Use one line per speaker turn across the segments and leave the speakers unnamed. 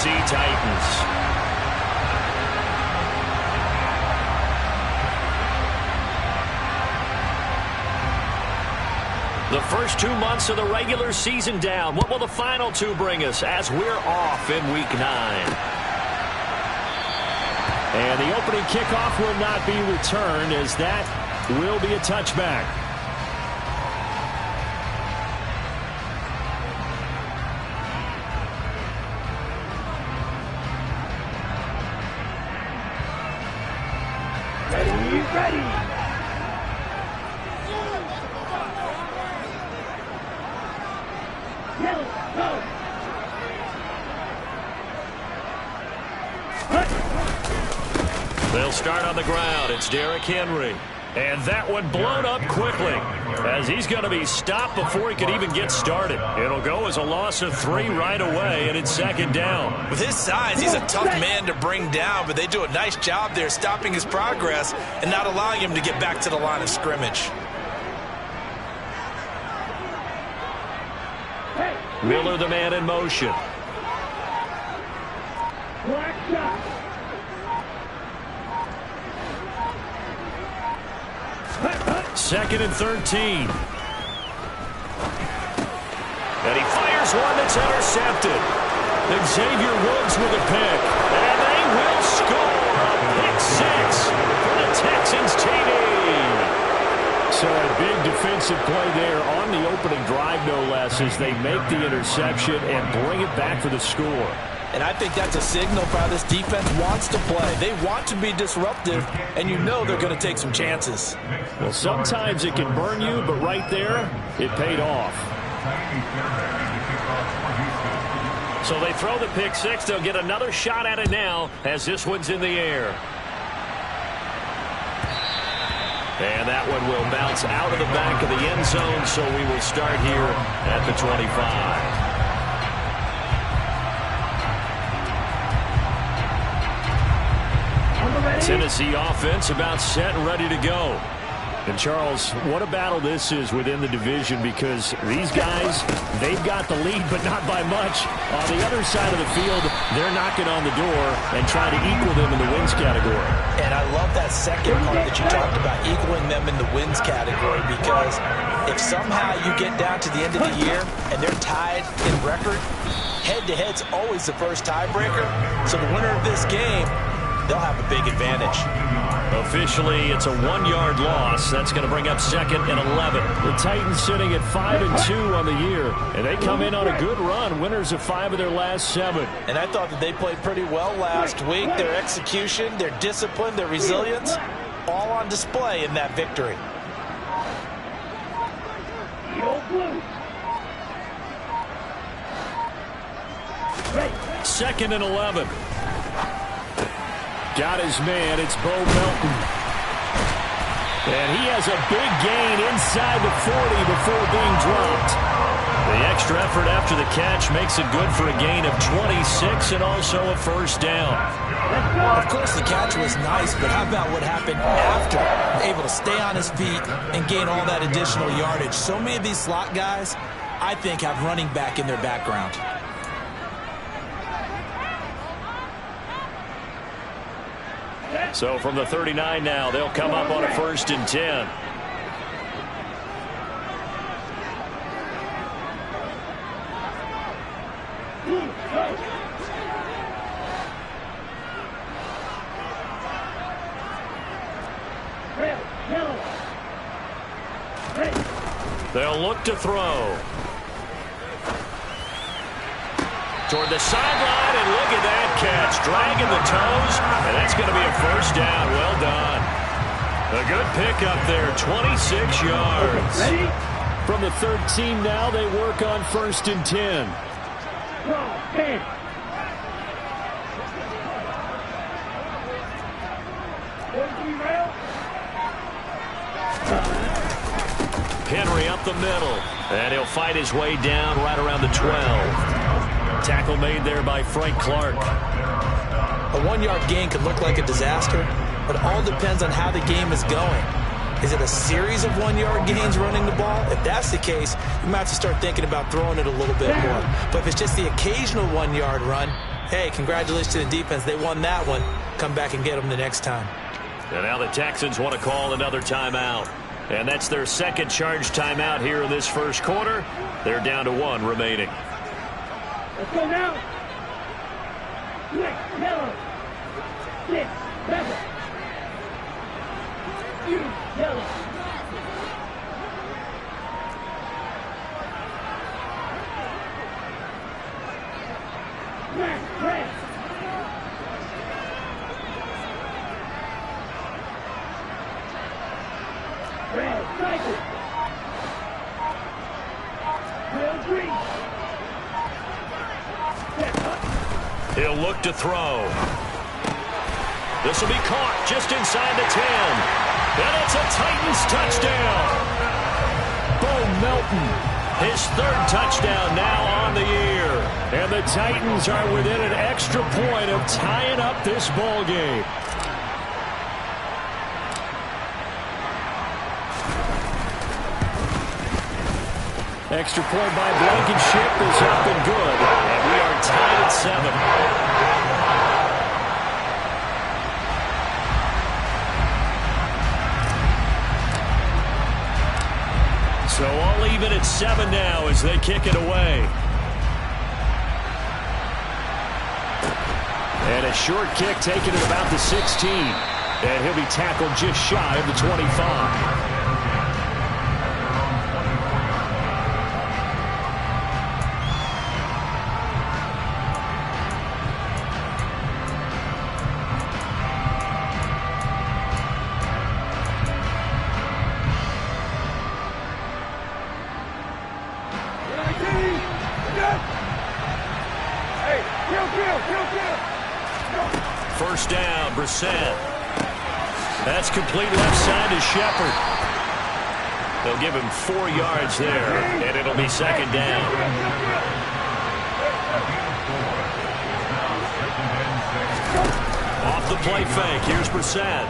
Tennessee Titans. The first 2 months of the regular season down. What will the final 2 bring us as we're off in Week 9? And the opening kickoff will not be returned, as that will be a touchback.
Ready.
They'll start on the ground. It's Derrick Henry. And that one blown up quickly, as he's going to be stopped before he could even get started. It'll go as a loss of 3 right away, and it's second down.
With his size, he's a tough man to bring down, but they do a nice job there stopping his progress and not allowing him to get back to the line of scrimmage.
Miller, the man in motion. Second and 13. And he fires one that's intercepted. And Xavier Woods with a pick. And they will score. Pick 6 for the Texans TD. So a big defensive play there on the opening drive, no less, as they make the interception and bring it back for the score.
And I think that's a signal for how this defense wants to play. They want to be disruptive, and you know they're going to take some chances.
Well, sometimes it can burn you, but right there, it paid off. So they throw the pick 6. They'll get another shot at it now as this one's in the air. And that one will bounce out of the back of the end zone, so we will start here at the 25. Tennessee offense about set and ready to go. And, Charles, what a battle this is within the division, because these guys, they've got the lead, but not by much. On the other side of the field, they're knocking on the door and trying to equal them in the wins category.
And I love that second part that you talked about, equaling them in the wins category, because if somehow you get down to the end of the year and they're tied in record, head-to-head's always the first tiebreaker. So the winner of this game, they'll have a big advantage.
Officially, it's a 1-yard loss. That's going to bring up second and 11. The Titans sitting at 5-2 on the year, and they come in on a good run, winners of 5 of their last 7.
And I thought that they played pretty well last week. Their execution, their discipline, their resilience, all on display in that victory.
Second and 11. Got his man. It's Bo Melton. And he has a big gain inside the 40 before being dropped. The extra effort after the catch makes it good for a gain of 26 and also a first down.
Of course, the catch was nice, but how about what happened after? Able to stay on his feet and gain all that additional yardage. So many of these slot guys, I think, have running back in their background.
So from the 39 now, they'll come up on a 1st and 10. They'll look to throw. Toward the sideline, and look at that catch. Dragging the toes, and that's going to be a first down. Well done. A good pickup there, 26 yards. From the 13 now, they work on 1st and 10. Henry up the middle, and he'll fight his way down right around the 12. Tackle made there by Frank Clark.
A 1-yard gain could look like a disaster, but it all depends on how the game is going. Is it a series of 1-yard gains running the ball? If that's the case, you might have to start thinking about throwing it a little bit more. But if it's just the occasional 1-yard run, Hey, congratulations to the defense. They won that one. Come back and get them the next time.
And now the Texans want to call another timeout. And that's their second charge timeout here in this first quarter. They're down to 1 remaining.
Let's go now. 6, yellow. 6, rebel. You, yellow. Red. Red, cycle. Red, green.
He'll look to throw. This will be caught just inside the 10. And it's a Titans touchdown. Bo Melton, his 3rd touchdown now on the year. And the Titans are within an extra point of tying up this ball game. Extra point by Blankenship is up and good. And we are tied at 7. So all even at 7 now as they kick it away. And a short kick taken at about the 16. And he'll be tackled just shy of the 25. First down, Brissett. That's complete left side to Shepard. They'll give him 4 yards there, and it'll be second down. Off the play fake, here's Brissett.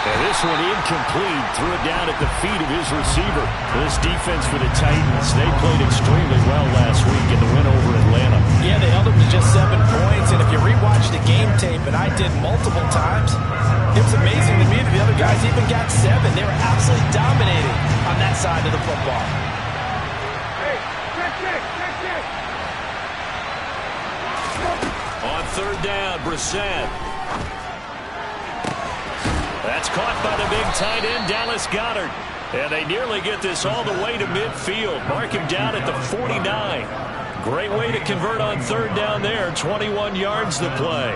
And this one incomplete, threw it down at the feet of his receiver. This defense for the Titans, they played extremely well last week in the win over Atlanta.
Yeah, they held them to just 7 points, and if you rewatch the game tape, and I did multiple times, it was amazing to me that the other guys even got 7. They were absolutely dominating on that side of the football.
Hey, check.
On 3rd down, Brissett. That's caught by the big tight end, Dallas Goedert. And they nearly get this all the way to midfield. Mark him down at the 49. Great way to convert on 3rd down there. 21 yards to play.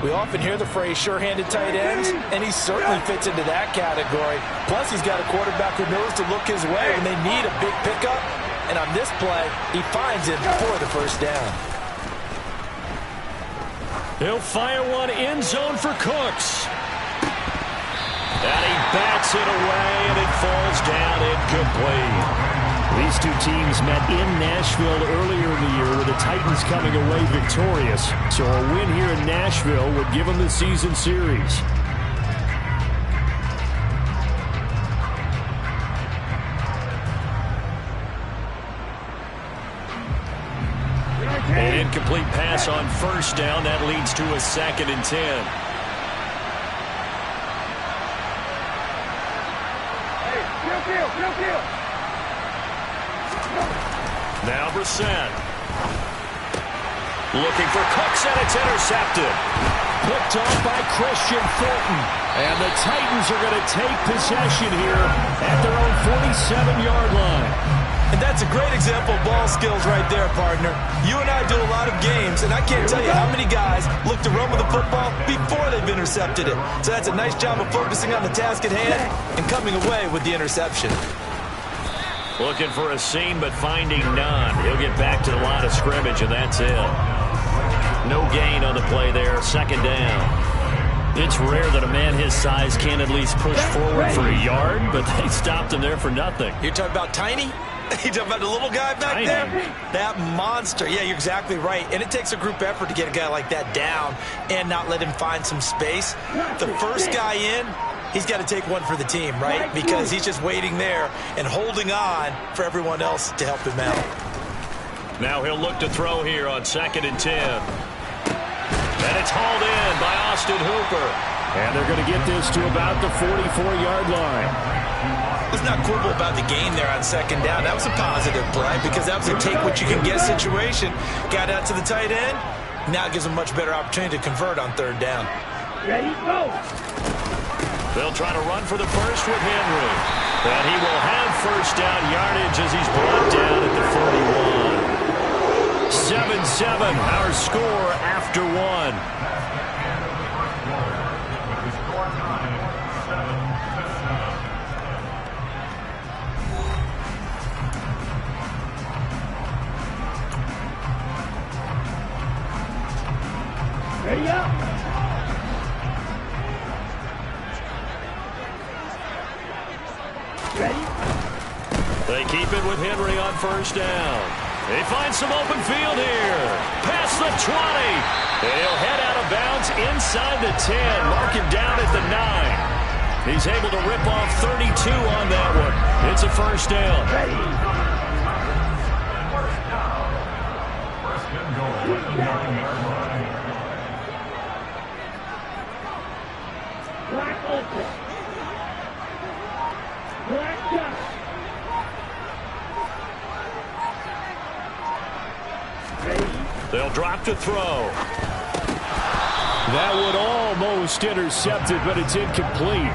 We often hear the phrase sure-handed tight ends, and he certainly fits into that category. Plus, he's got a quarterback who knows to look his way when they need a big pickup. And on this play, he finds it for the first down.
He'll fire one end zone for Cooks. And he bats it away, and it falls down incomplete. These two teams met in Nashville earlier in the year with the Titans coming away victorious. So a win here in Nashville would give them the season series. An incomplete pass on first down. That leads to a 2nd and 10. Now Brissett. Looking for Cooks, and it's intercepted. Picked off by Christian Fulton. And the Titans are going to take possession here at their own 47-yard line.
And that's a great example of ball skills right there, partner. You and I do a lot of games, and I can't tell you how many guys look to run with the football before they've intercepted it. So that's a nice job of focusing on the task at hand and coming away with the interception.
Looking for a seam, but finding none. He'll get back to the line of scrimmage, and that's it. No gain on the play there. 2nd down. It's rare that a man his size can at least push forward for a yard, but they stopped him there for nothing.
You're talking about Tiny? You talking about the little guy back
Tiny.
there? That monster. Yeah, you're exactly right. And it takes a group effort to get a guy like that down and not let him find some space. The first guy in, he's got to take one for the team, right? Because he's just waiting there and holding on for everyone else to help him out.
Now he'll look to throw here on 2nd and 10. And it's hauled in by Austin Hooper.
And they're going to get this to about the 44-yard line.
Let's not quibble about the gain there on 2nd down. That was a positive play because that was a take-what-you-can-get situation. Got out to the tight end. Now it gives them a much better opportunity to convert on 3rd down.
Ready, go.
They'll try to run for the first with Henry. And he will have first down yardage as he's brought down at the 41. 7-7, our score after 1.
Ready up. Ready.
They keep it with Henry on first down. They find some open field here. Past the 20. They'll head out of bounds inside the 10. Mark him down at the 9. He's able to rip off 32 on that one. It's a first down.
Ready. Black open. Black gun.
They'll drop to throw.
That would almost intercept it, but it's incomplete.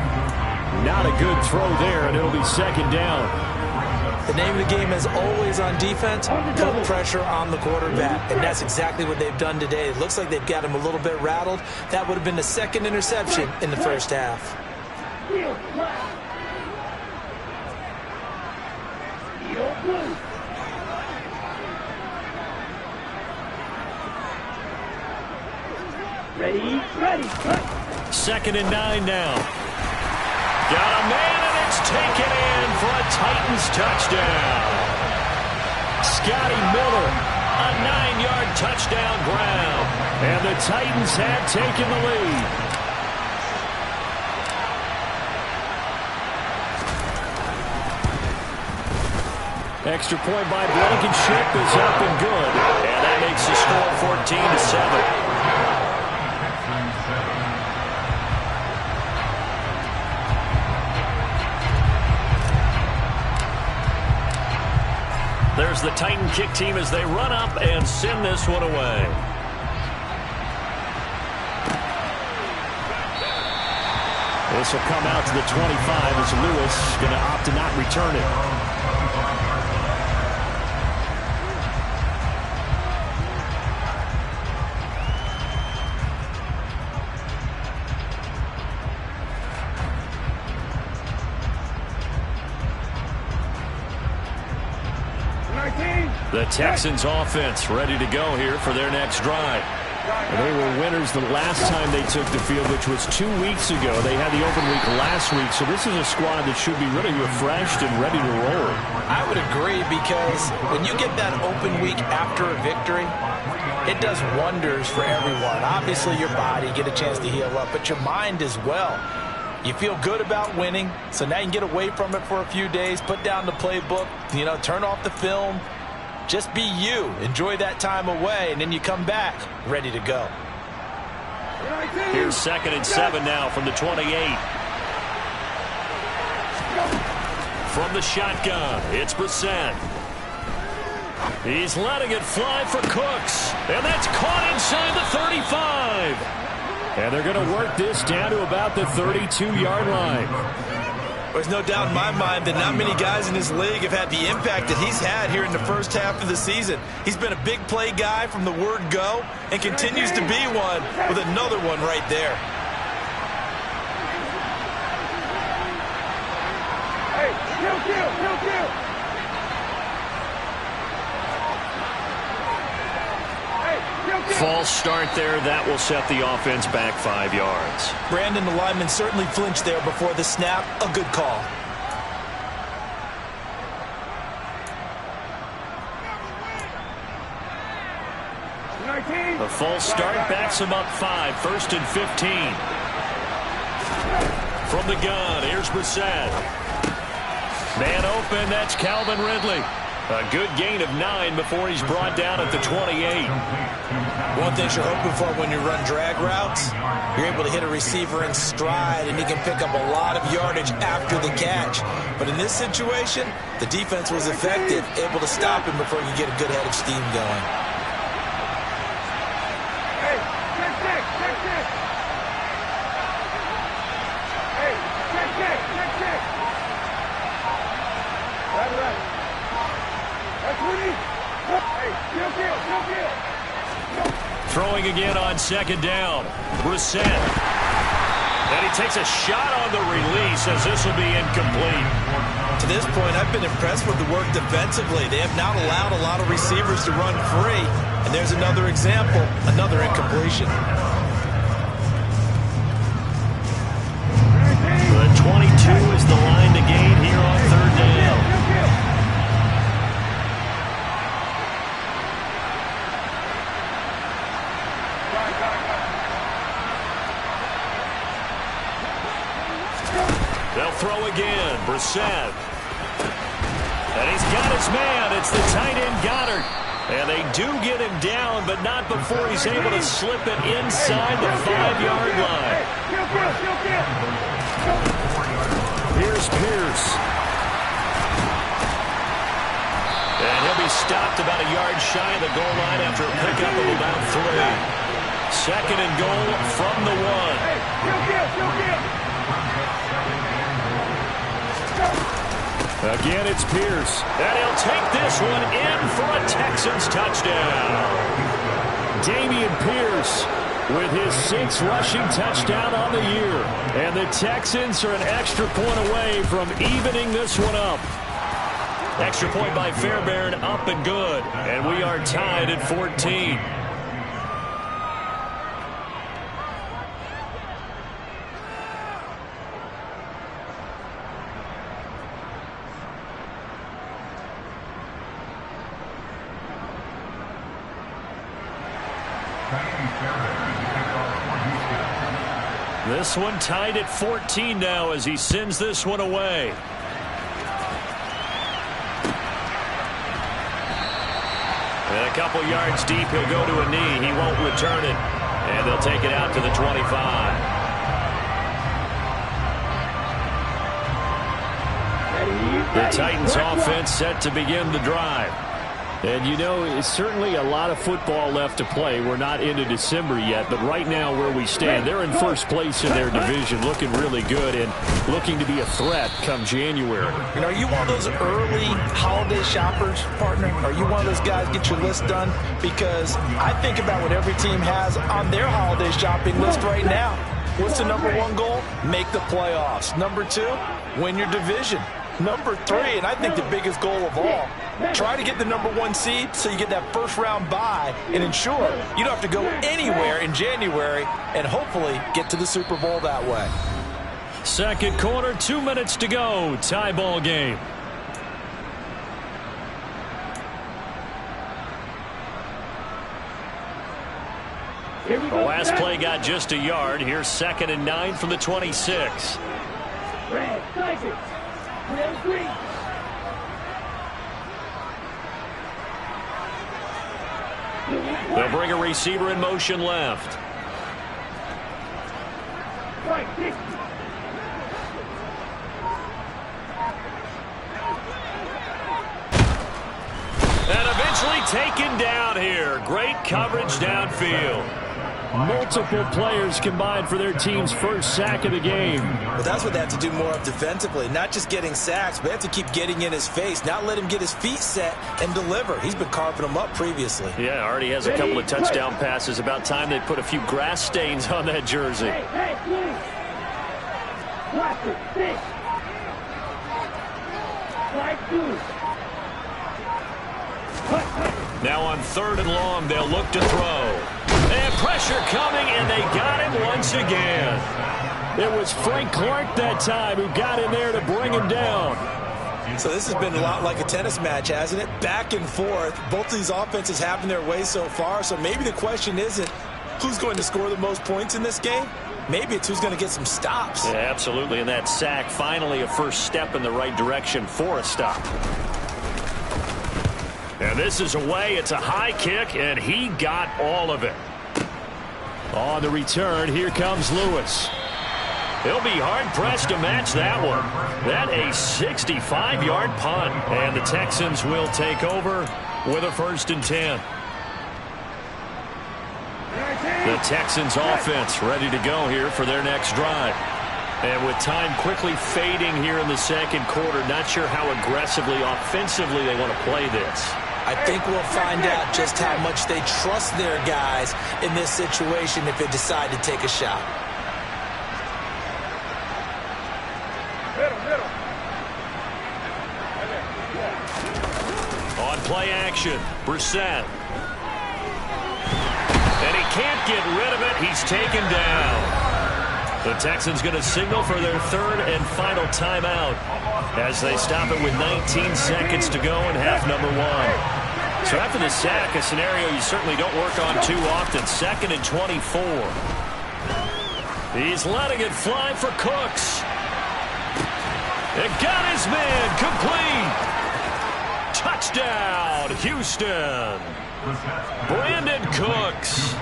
Not a good throw there, and it'll be 2nd down.
The name of the game is always on defense, put pressure on the quarterback. And that's exactly what they've done today. It looks like they've got him a little bit rattled. That would have been the 2nd interception in the first half.
Ready, ready, cut.
2nd and 9 now. Got a man, and it's taken in for a Titans touchdown. Scotty Miller, a 9-yard touchdown ground.
And the Titans have taken the lead. Extra point by Blankenship is up and good.
And that makes the score 14-7. There's the Titan kick team as they run up and send this one away.
This will come out to the 25 as Lewis going to opt to not return it.
The Texans offense ready to go here for their next drive.
They were winners the last time they took the field, which was 2 weeks ago. They had the open week last week, so this is a squad that should be really refreshed and ready to roll.
I would agree, because when you get that open week after a victory, it does wonders for everyone. Obviously, your body, get a chance to heal up, but your mind as well. You feel good about winning, so now you can get away from it for a few days, put down the playbook, turn off the film. Just be you. Enjoy that time away, and then you come back ready to go.
Here's 2nd and 7 now from the 28. From the shotgun, it's Brissett. He's letting it fly for Cooks, and that's caught inside the 35.
And they're going to work this down to about the 32-yard line.
There's no doubt in my mind that not many guys in this league have had the impact that he's had here in the first half of the season. He's been a big play guy from the word go and continues to be one with another one right there.
Hey, kill.
False start there. That will set the offense back 5 yards.
Brandon, the lineman certainly flinched there before the snap. A good call.
The false start backs him up 5. 1st and 15. From the gun, here's Brissett. Man open, that's Calvin Ridley. A good gain of 9 before he's brought down at the 28.
One thing you're hoping for when you run drag routes, you're able to hit a receiver in stride, and he can pick up a lot of yardage after the catch. But in this situation, the defense was effective, able to stop him before you get a good head of steam going.
Hey, check. Hey, check. Right. That's Woody. Hey, kill.
Throwing again on second down. Brissett. And he takes a shot on the release as this will be incomplete.
To this point, I've been impressed with the work defensively. They have not allowed a lot of receivers to run free. And there's another example, another incompletion.
The 22 is the line to gain here on third down. They'll throw again. Brissett. And he's got his man. It's the tight end Goddard. And they do get him down, but not before he's able to slip it inside the 5-yard line. Here's Pierce. And he'll be stopped about a yard shy of the goal line after a pickup of about 3. Second and goal from the 1. Again, it's Pierce. And he'll take this one in for a Texans touchdown. Damian Pierce with his 6th rushing touchdown on the year. And the Texans are an extra point away from evening this one up. Extra point by Fairbairn, up and good. And we are tied at 14. This one tied at 14 now as he sends this one away. And a couple yards deep, he'll go to a knee. He won't return it. And they'll take it out to the 25. The Titans offense set to begin the drive. And, you know, it's certainly a lot of football left to play. We're not into December yet, but right now where we stand, they're in first place in their division, looking really good and looking to be a threat come January.
And are you one of those early holiday shoppers, partner? Are you one of those guys get your list done? Because I think about what every team has on their holiday shopping list right now. What's the number 1 goal? Make the playoffs. Number 2, win your division. Number 3, and I think the biggest goal of all, try to get the number 1 seed so you get that first-round bye and ensure you don't have to go anywhere in January and hopefully get to the Super Bowl that way.
Second quarter, 2 minutes to go. Tie ball game. The last play got just a yard. Here's 2nd and 9 from the 26. They'll bring a receiver in motion left. And eventually taken down here. Great coverage downfield. Multiple players combined for their team's first sack of the game.
Well, that's what they have to do more of defensively. Not just getting sacks, but they have to keep getting in his face. Not let him get his feet set and deliver. He's been carving them up previously.
Yeah, already has a couple of touchdown passes. About time they put a few grass stains on that jersey. Now on 3rd and long, they'll look to throw. And pressure coming, and they got him once again. It was Frank Clark that time who got in there to bring him down.
So this has been a lot like a tennis match, hasn't it? Back and forth. Both of these offenses having their way so far. So maybe the question isn't who's going to score the most points in this game. Maybe it's who's going to get some stops.
Yeah, absolutely. And that sack, finally a first step in the right direction for a stop. And this is away. It's a high kick, and he got all of it.
On the return, here comes Lewis.
He'll be hard-pressed to match that one. That a 65-yard punt, and the Texans will take over with a 1st and 10. The Texans offense ready to go here for their next drive. And with time quickly fading here in the second quarter, not sure how aggressively, offensively they want to play this.
I think we'll find out just how much they trust their guys in this situation if they decide to take a shot.
On play action, Brissett. And he can't get rid of it. He's taken down. The Texans going to signal for their 3rd and final timeout as they stop it with 19 seconds to go in half number 1. So after the sack, a scenario you certainly don't work on too often. 2nd and 24. He's letting it fly for Cooks. It got his man complete. Touchdown, Houston. Brandon Cooks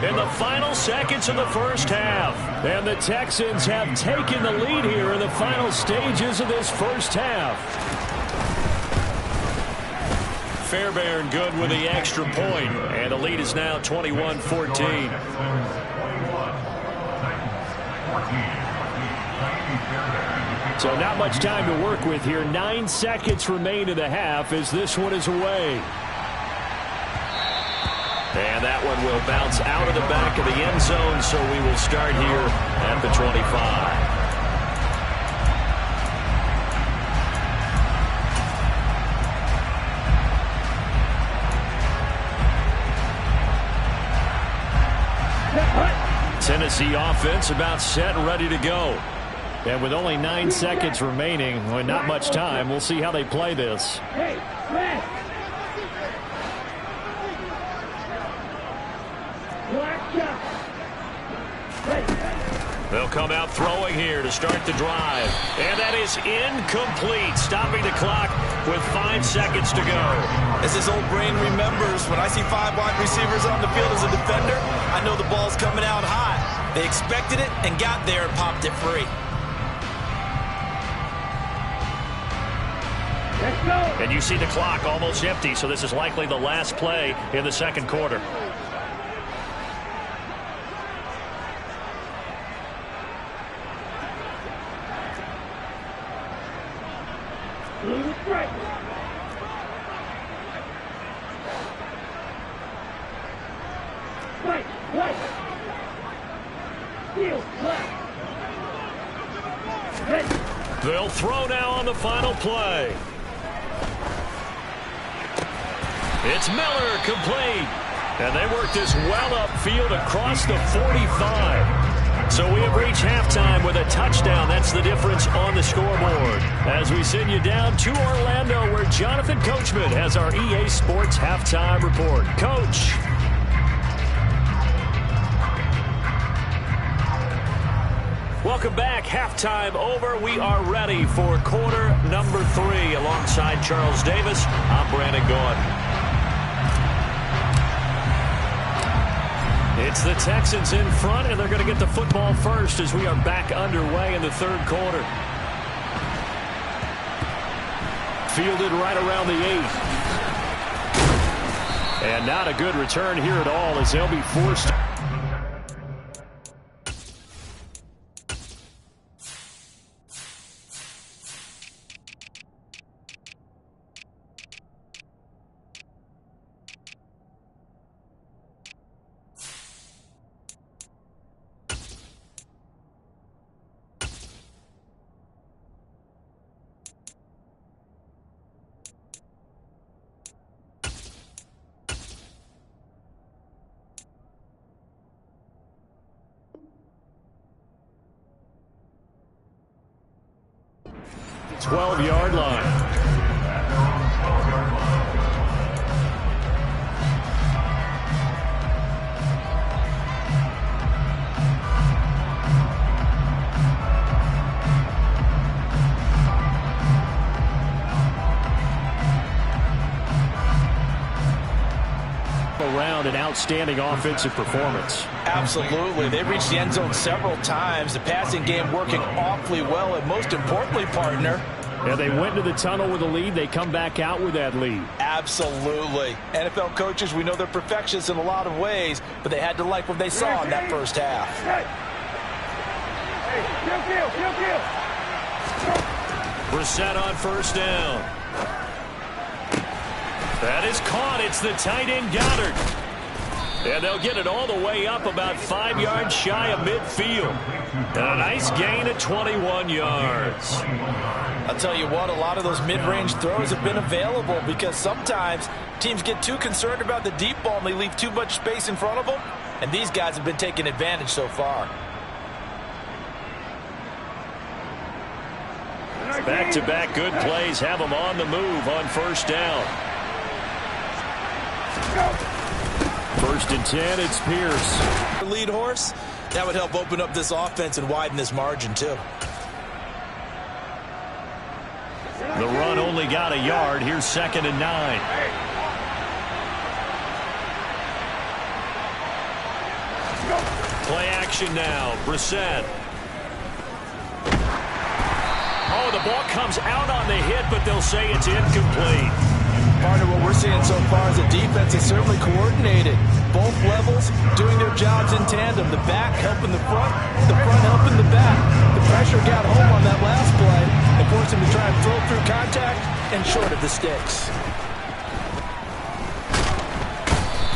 in the final seconds of the first half.
And the Texans have taken the lead here in the final stages of this first half.
Fairbairn good with the extra point, and the lead is now 21-14.
So not much time to work with here. 9 seconds remain in the half as this one is away.
And that one will bounce out of the back of the end zone, so we will start here at the 25. Tennessee offense about set and ready to go.
And with only 9 seconds remaining, and not much time, we'll see how they play this.
Hey, man.
They'll come out throwing here to start the drive. And that is incomplete, stopping the clock with 5 seconds to go.
As his old brain remembers, when I see 5 wide receivers on the field as a defender, I know the ball's coming out high. They expected it and got there and popped it free.
Let's go.
And you see the clock almost empty, so this is likely the last play in the second quarter.
Right. Right. Right. Heel. Left.
They'll throw now on the final play. It's Miller complete. And they work this well upfield across the 45. So we have reached halftime with a touchdown. That's the difference on the scoreboard. As we send you down to Orlando, where Jonathan Coachman has our EA Sports halftime report. Coach. Welcome back. Halftime over. We are ready for quarter number 3. Alongside Charles Davis, I'm Brandon Gaudin. It's the Texans in front, and they're going to get the football first as we are back underway in the third quarter. Fielded right around the 8. And not a good return here at all as they'll be forced. The 12-yard line.
outstanding offensive performance.
Absolutely. They reached the end zone several times. The passing game working awfully well, and most importantly, partner,
Yeah, they went to the tunnel with a lead. They come back out with that lead.
absolutely. NFL coaches, we know they're perfectionists in a lot of ways, but they had to like what they saw in that first half.
Brissett on first down. That is caught. It's the tight end Goddard. And they'll get it all the way up about 5 yards shy of midfield. And a nice gain at 21 yards.
I'll tell you what, a lot of those mid-range throws have been available because sometimes teams get too concerned about the deep ball and they leave too much space in front of them. And these guys have been taking advantage so far.
Back-to-back good plays have them on the move on first down. First and 10, it's Pierce.
Lead horse, that would help open up this offense and widen this margin too.
The run only got a yard. Here's 2nd and 9. Play action now. Brissett. Oh, the ball comes out on the hit, but they'll say it's incomplete.
Partner, what we're seeing so far is the defense is certainly coordinated. Both levels doing their jobs in tandem. The back helping the front helping the back. The pressure got home on that last play and forced him to try and throw through contact and short of the sticks.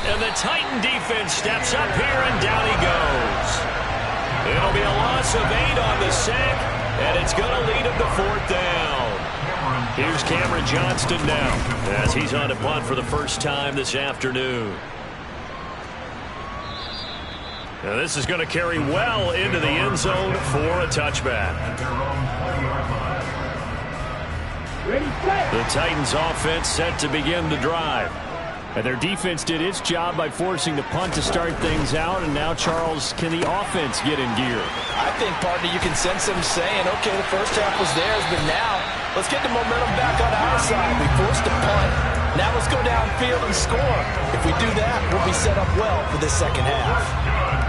And the Titan defense steps up here, and down he goes. It'll be a loss of 8 on the sack, and it's going to lead him to 4th down. Here's Cameron Johnston now as he's on a punt for the first time this afternoon. Now this is going to carry well into the end zone for a touchback. The Titans offense set to begin the drive.
And their defense did its job by forcing the punt to start things out. And now, Charles, can the offense get in gear?
I think, partner, you can sense them saying, okay, the first half was theirs, but now let's get the momentum back on our side. We forced a punt. Now let's go downfield and score. If we do that, we'll be set up well for this second half.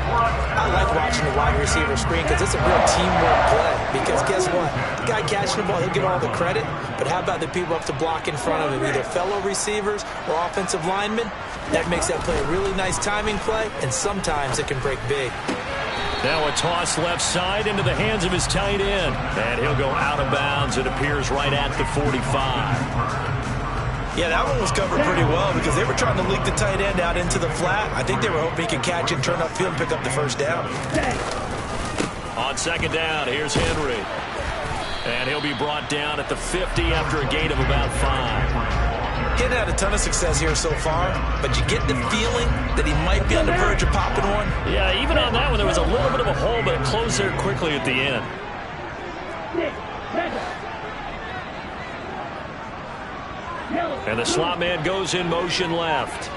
I like watching the wide receiver screen because it's a real teamwork play. Because guess what? The guy catching the ball, he'll get all the credit. But how about the people up to block in front of him, either fellow receivers or offensive linemen? That makes that play a really nice timing play, and sometimes it can break big.
Now a toss left side into the hands of his tight end. And he'll go out of bounds. It appears right at the 45.
Yeah, that one was covered pretty well because they were trying to leak the tight end out into the flat. I think they were hoping he could catch it, turn upfield, and pick up the first down.
On 2nd down, here's Henry. And he'll be brought down at the 50 after a gain of about 5.
He hadn't had a ton of success here so far, but you get the feeling that he might be on the verge of popping one.
Yeah, even on that one, there was a little bit of a hole, but it closed there quickly at the end. And the slot man goes in motion left.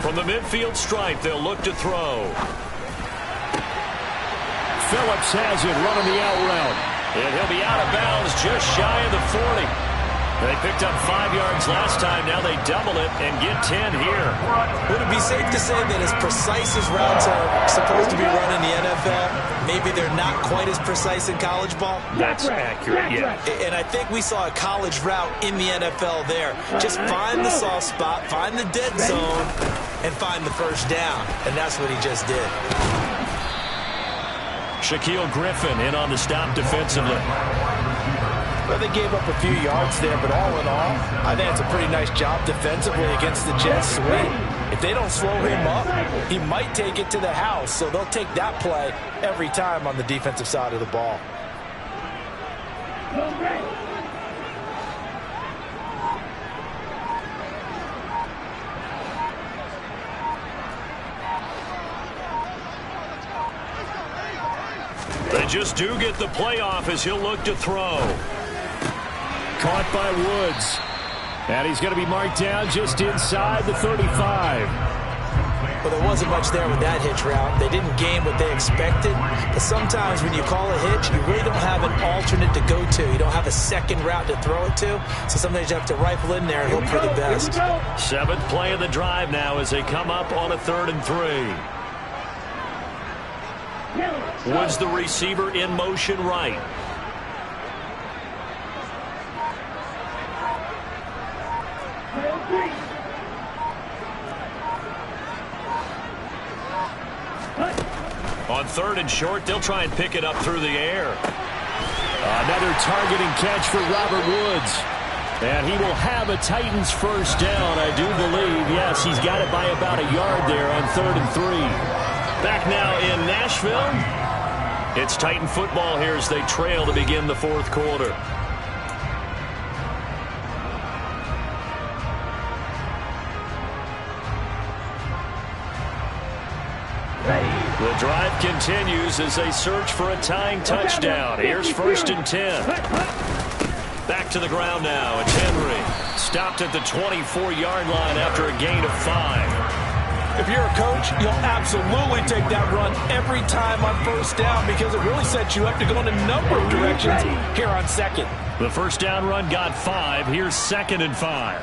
From the midfield stripe, they'll look to throw.
Phillips has it running the out route.
And he'll be out of bounds just shy of the 40. They picked up 5 yards last time. Now they double it and get 10 here.
Would it be safe to say that as precise as routes are supposed to be run in the NFL, maybe they're not quite as precise in college ball?
That's accurate, yeah.
And I think we saw a college route in the NFL there. Just find the soft spot, find the dead zone, and find the first down. And that's what he just did.
Shaquille Griffin in on the stop defensively.
Well, they gave up a few yards there, but all in all, I think it's a pretty nice job defensively against the Jets' swing. If they don't slow him up, he might take it to the house, so they'll take that play every time on the defensive side of the ball.
They just do get the playoff as he'll look to throw.
Caught by Woods. And he's going to be marked down just inside the 35.
Well, there wasn't much there with that hitch route. They didn't gain what they expected. But sometimes when you call a hitch, you really don't have an alternate to go to. You don't have a second route to throw it to. So sometimes you have to rifle in there and hope for the best.
Seventh play of the drive now as they come up on a 3rd and 3. Woods the receiver in motion right. On 3rd and short, they'll try and pick it up through the air.
Another targeting catch for Robert Woods. And he will have a Titans first down, I do believe. Yes, he's got it by about a yard there on 3rd and 3.
Back now in Nashville. It's Titan football here as they trail to begin the 4th quarter. The drive continues as they search for a tying touchdown. Here's 1st and 10. Back to the ground now. It's Henry. Stopped at the 24-yard line after a gain of 5.
If you're a coach, you'll absolutely take that run every time on 1st down because it really sets you up to go in a number of directions here on 2nd.
The 1st down run got 5. Here's 2nd and 5.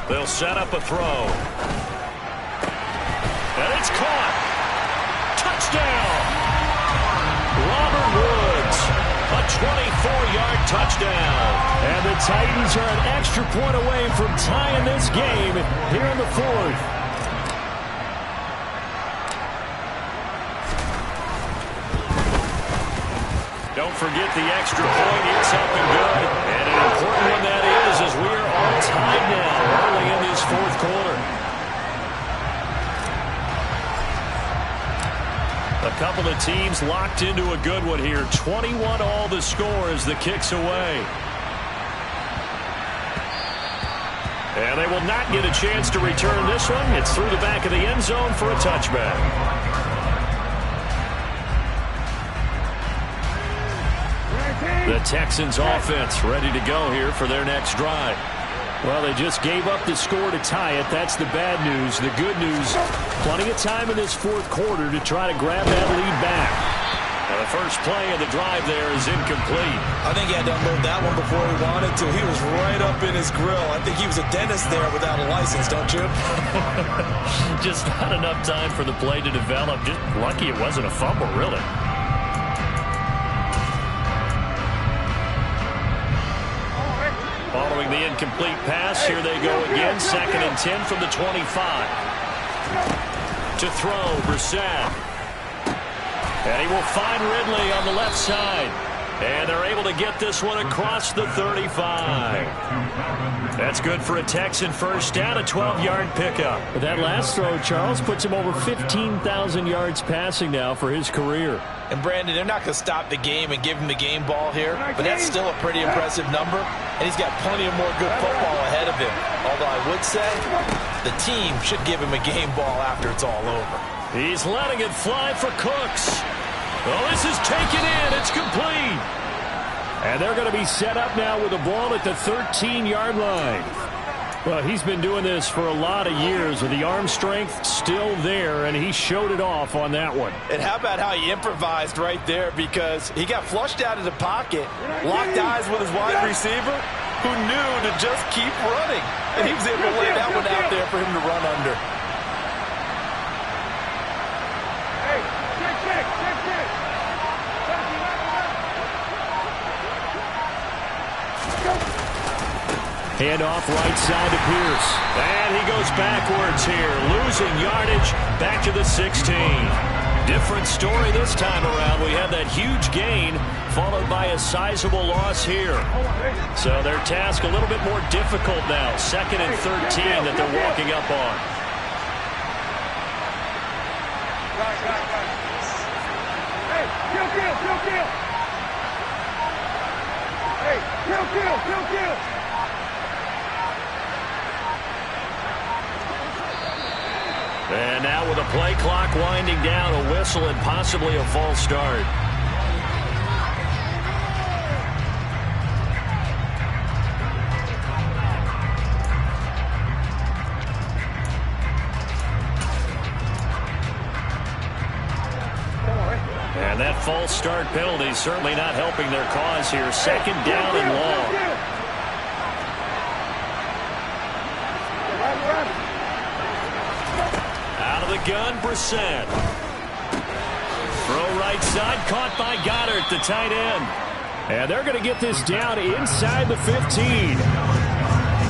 They'll set up a throw. And it's caught. Touchdown. Robert Woods. A 24-yard touchdown.
And the Titans are an extra point away from tying this game here in the 4th.
Don't forget the extra point. It's up and good. And an important one that is as we are all tied now early in this 4th quarter. A couple of teams locked into a good one here. 21 all the score as the kick's away. And they will not get a chance to return this one. It's through the back of the end zone for a touchback. The Texans offense ready to go here for their next drive.
Well, they just gave up the score to tie it. That's the bad news. The good news, plenty of time in this 4th quarter to try to grab that lead back.
Now the first play of the drive there is incomplete.
I think he had to unload that one before he wanted to. He was right up in his grill. I think he was a dentist there without a license, don't you?
Just not enough time for the play to develop. Just lucky it wasn't a fumble, really. Following the incomplete pass, here they go again. 2nd and 10 from the 25. To throw, Brissett. And he will find Ridley on the left side. And they're able to get this one across the 35. That's good for a Texan first down, a 12-yard pickup.
But that last throw, Charles, puts him over 15,000 yards passing now for his career.
And, Brandon, they're not going to stop the game and give him the game ball here, but that's still a pretty impressive number, and he's got plenty of more good football ahead of him. Although I would say the team should give him a game ball after it's all over.
He's letting it fly for Cooks. Well, this is taken in. It's complete.
And they're going to be set up now with the ball at the 13-yard line. Well, he's been doing this for a lot of years with the arm strength still there, and he showed it off on that one.
And how about how he improvised right there, because he got flushed out of the pocket, locked eyes with his wide receiver, who knew to just keep running. And he was able to lay that one out there for him to run under.
Handoff right side to Pierce.
And he goes backwards here, losing yardage back to the 16. Different story this time around. We had that huge gain followed by a sizable loss here. So their task a little bit more difficult now. 2nd and 13 that they're walking up on.
Hey, kill.
And now with a play clock winding down, a whistle and possibly a false start.
And that false start penalty is certainly not helping their cause here. Second down and long. Out of the gun, Brissett. Throw right side, caught by Goddard, the tight end. And they're going to get this down inside the 15.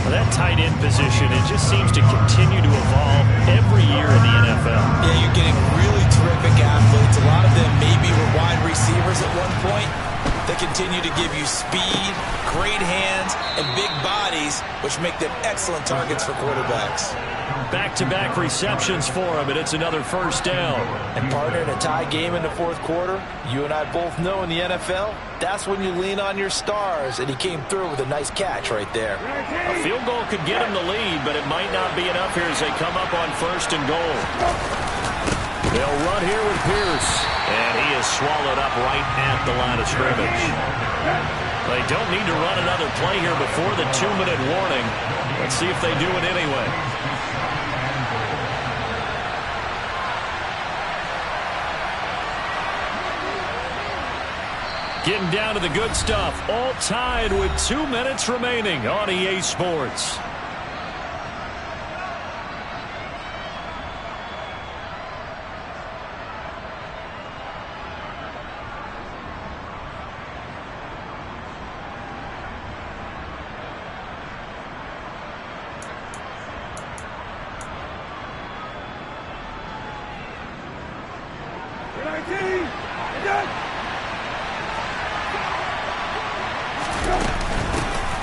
Well, that tight end position, it just seems to continue to evolve every year in the NFL.
Yeah, you're getting really terrific athletes. A lot of them maybe were wide receivers at one point. They continue to give you speed, great hands, and big bodies, which make them excellent targets for quarterbacks.
Back-to-back receptions for him, and it's another first down.
And partner, in a tie game in the fourth quarter, you and I both know in the NFL, that's when you lean on your stars, and he came through with a nice catch right there.
A field goal could get him the lead, but it might not be enough here as they come up on first and goal. They'll run here with Pierce, and he is swallowed up right at the line of scrimmage. They don't need to run another play here before the 2-minute warning. Let's see if they do it anyway. Getting down to the good stuff. All tied with 2 minutes remaining on EA Sports.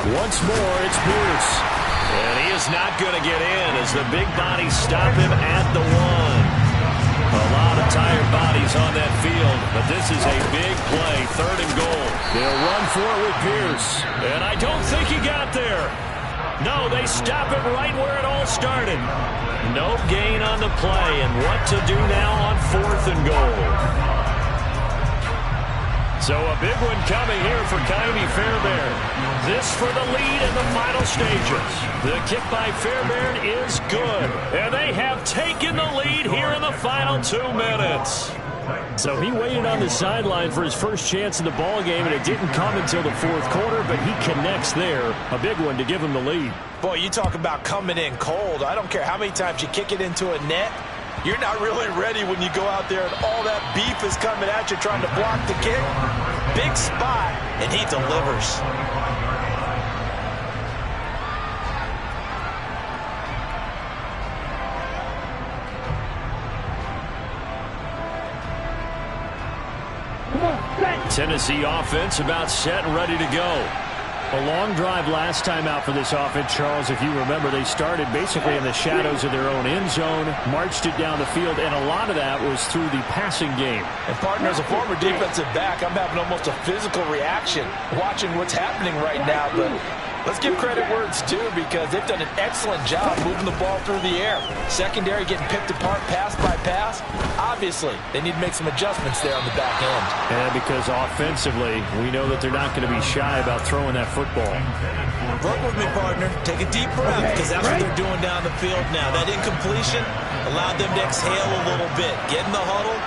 Once more, it's Pierce. And he is not going to get in as the big bodies stop him at the 1. A lot of tired bodies on that field, but this is a big play, 3rd and goal. They'll run for it with Pierce. And I don't think he got there. No, they stop it right where it all started. No gain on the play, and what to do now on 4th and goal. So a big one coming here for Ka'imi Fairbairn. This for the lead in the final stages. The kick by Fairbairn is good. And they have taken the lead here in the final 2 minutes. So he waited on the sideline for his first chance in the ball game, and it didn't come until the 4th quarter, but he connects there. A big one to give him the lead.
Boy, you talk about coming in cold. I don't care how many times you kick it into a net. You're not really ready when you go out there and all that beef is coming at you trying to block the kick. Big spot, and he delivers.
Tennessee offense about set and ready to go. A long drive last time out for this offense, Charles. If you remember, they started basically in the shadows of their own end zone, marched it down the field, and a lot of that was through the passing game.
And partner, as a former defensive back, I'm having almost a physical reaction watching what's happening right now. But let's give credit where it's due, because they've done an excellent job moving the ball through the air. Secondary getting picked apart pass by pass. Obviously, they need to make some adjustments there on the back end.
And because offensively, we know that they're not going to be shy about throwing that football.
Work with me, partner. Take a deep breath, because that's what they're doing down the field now. That incompletion allowed them to exhale a little bit. Get in the huddle,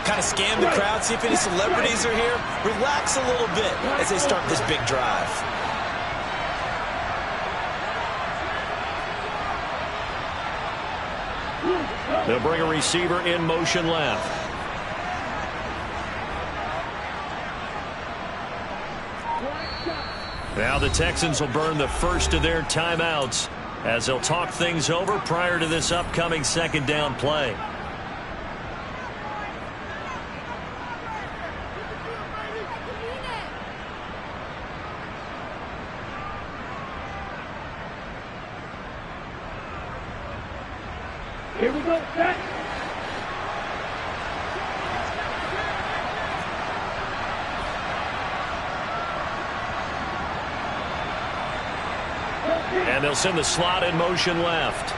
kind of scan the crowd, see if any celebrities are here. Relax a little bit as they start this big drive.
They'll bring a receiver in motion left. Now the Texans will burn the first of their timeouts as they'll talk things over prior to this upcoming 2nd down play.
Here we go, set.
And they'll send the slot in motion left.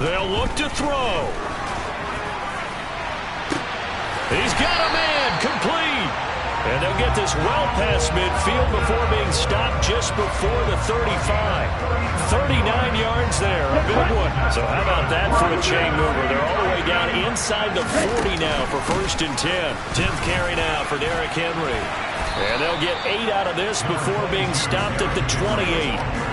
They'll look to throw.
He's got a man, complete. And they'll get this well past midfield before being stopped just before the 35. 39 yards there, a big one. So how about that for a chain mover? They're all the way down inside the 40 now for 1st and 10. 10th carry now for Derrick Henry. And they'll get 8 out of this before being stopped at the 28.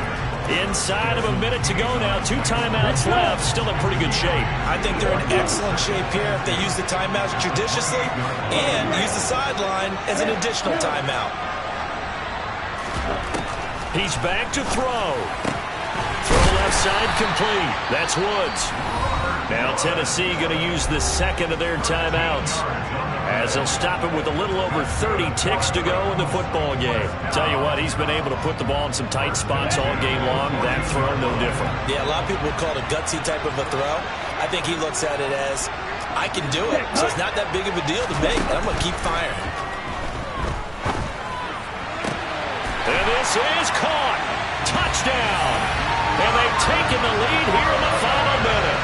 Inside of a minute to go now. 2 timeouts left. Still in pretty good shape.
I think they're in excellent shape here if they use the timeouts judiciously and use the sideline as an additional timeout.
He's back to throw. Throw left side complete. That's Woods. Now Tennessee going to use the second of their timeouts, as they'll stop it with a little over 30 ticks to go in the football game. Tell you what, he's been able to put the ball in some tight spots all game long. That throw, no different.
Yeah, a lot of people would call it a gutsy type of a throw. I think he looks at it as, I can do it, so it's not that big of a deal to make, and I'm going to keep firing.
And this is caught. Touchdown. And they've taken the lead here in the final minute.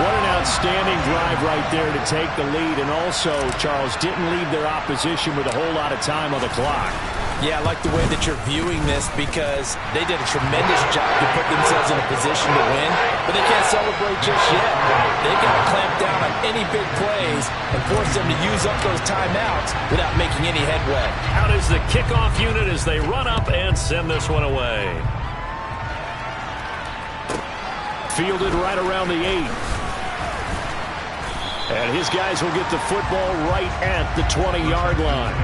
What an outstanding drive right there to take the lead. And also, Charles, didn't leave their opposition with a whole lot of time on the clock.
Yeah, I like the way that you're viewing this because they did a tremendous job to put themselves in a position to win, but they can't celebrate just yet. They've got to clamp down on any big plays and force them to use up those timeouts without making any headway.
Out is the kickoff unit as they run up and send this one away. Fielded right around the 8. And his guys will get the football right at the 20-yard line.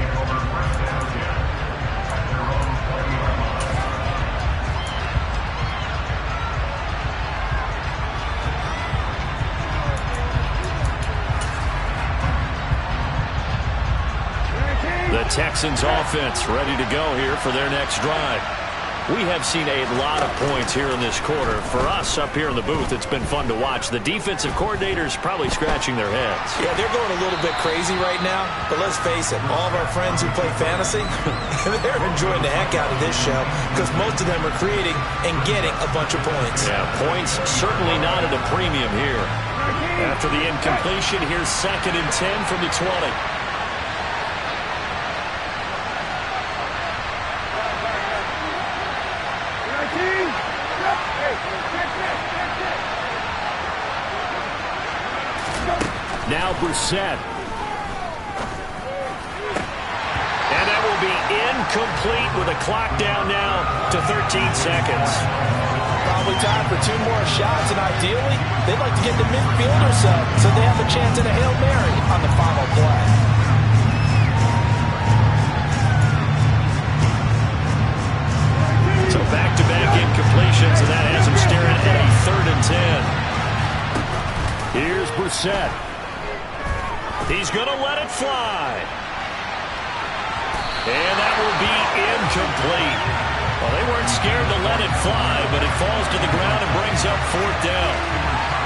The Texans offense ready to go here for their next drive. We have seen a lot of points here in this quarter. For us up here in the booth, it's been fun to watch. The defensive coordinators probably scratching their heads.
Yeah, they're going a little bit crazy right now, but let's face it, all of our friends who play fantasy, they're enjoying the heck out of this show because most of them are creating and getting a bunch of points.
Yeah, points certainly not at a premium here. After the incompletion, here's 2nd and 10 from the 20. Now Brissett. And that will be incomplete with a clock down now to 13 seconds.
Probably time for 2 more shots, and ideally, they'd like to get the midfield or so they have a chance at a Hail Mary on the final play.
So back-to-back incompletions, and that has him staring at a 3rd and 10. Here's Brissett. He's going to let it fly. And that will be incomplete. Well, they weren't scared to let it fly, but it falls to the ground and brings up 4th down.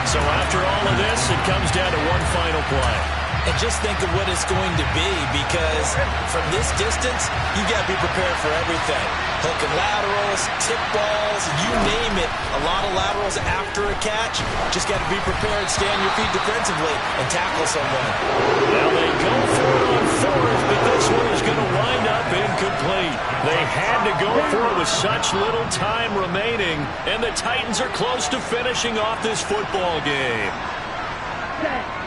So after all of this, it comes down to one final play.
And just think of what it's going to be, because from this distance, you got to be prepared for everything. Hook and laterals, tip balls, you name it. A lot of laterals after a catch. Just got to be prepared, stay on your feet defensively, and tackle someone.
Now they go for it on 4th, but this one is going to wind up incomplete. They had to go for it with such little time remaining, and the Titans are close to finishing off this football game.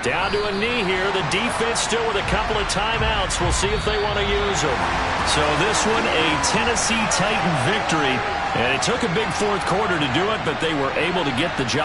Down to a knee here. The defense still with a couple of timeouts. We'll see if they want to use them. So this one, a Tennessee Titan victory. And it took a big 4th quarter to do it, but they were able to get the job.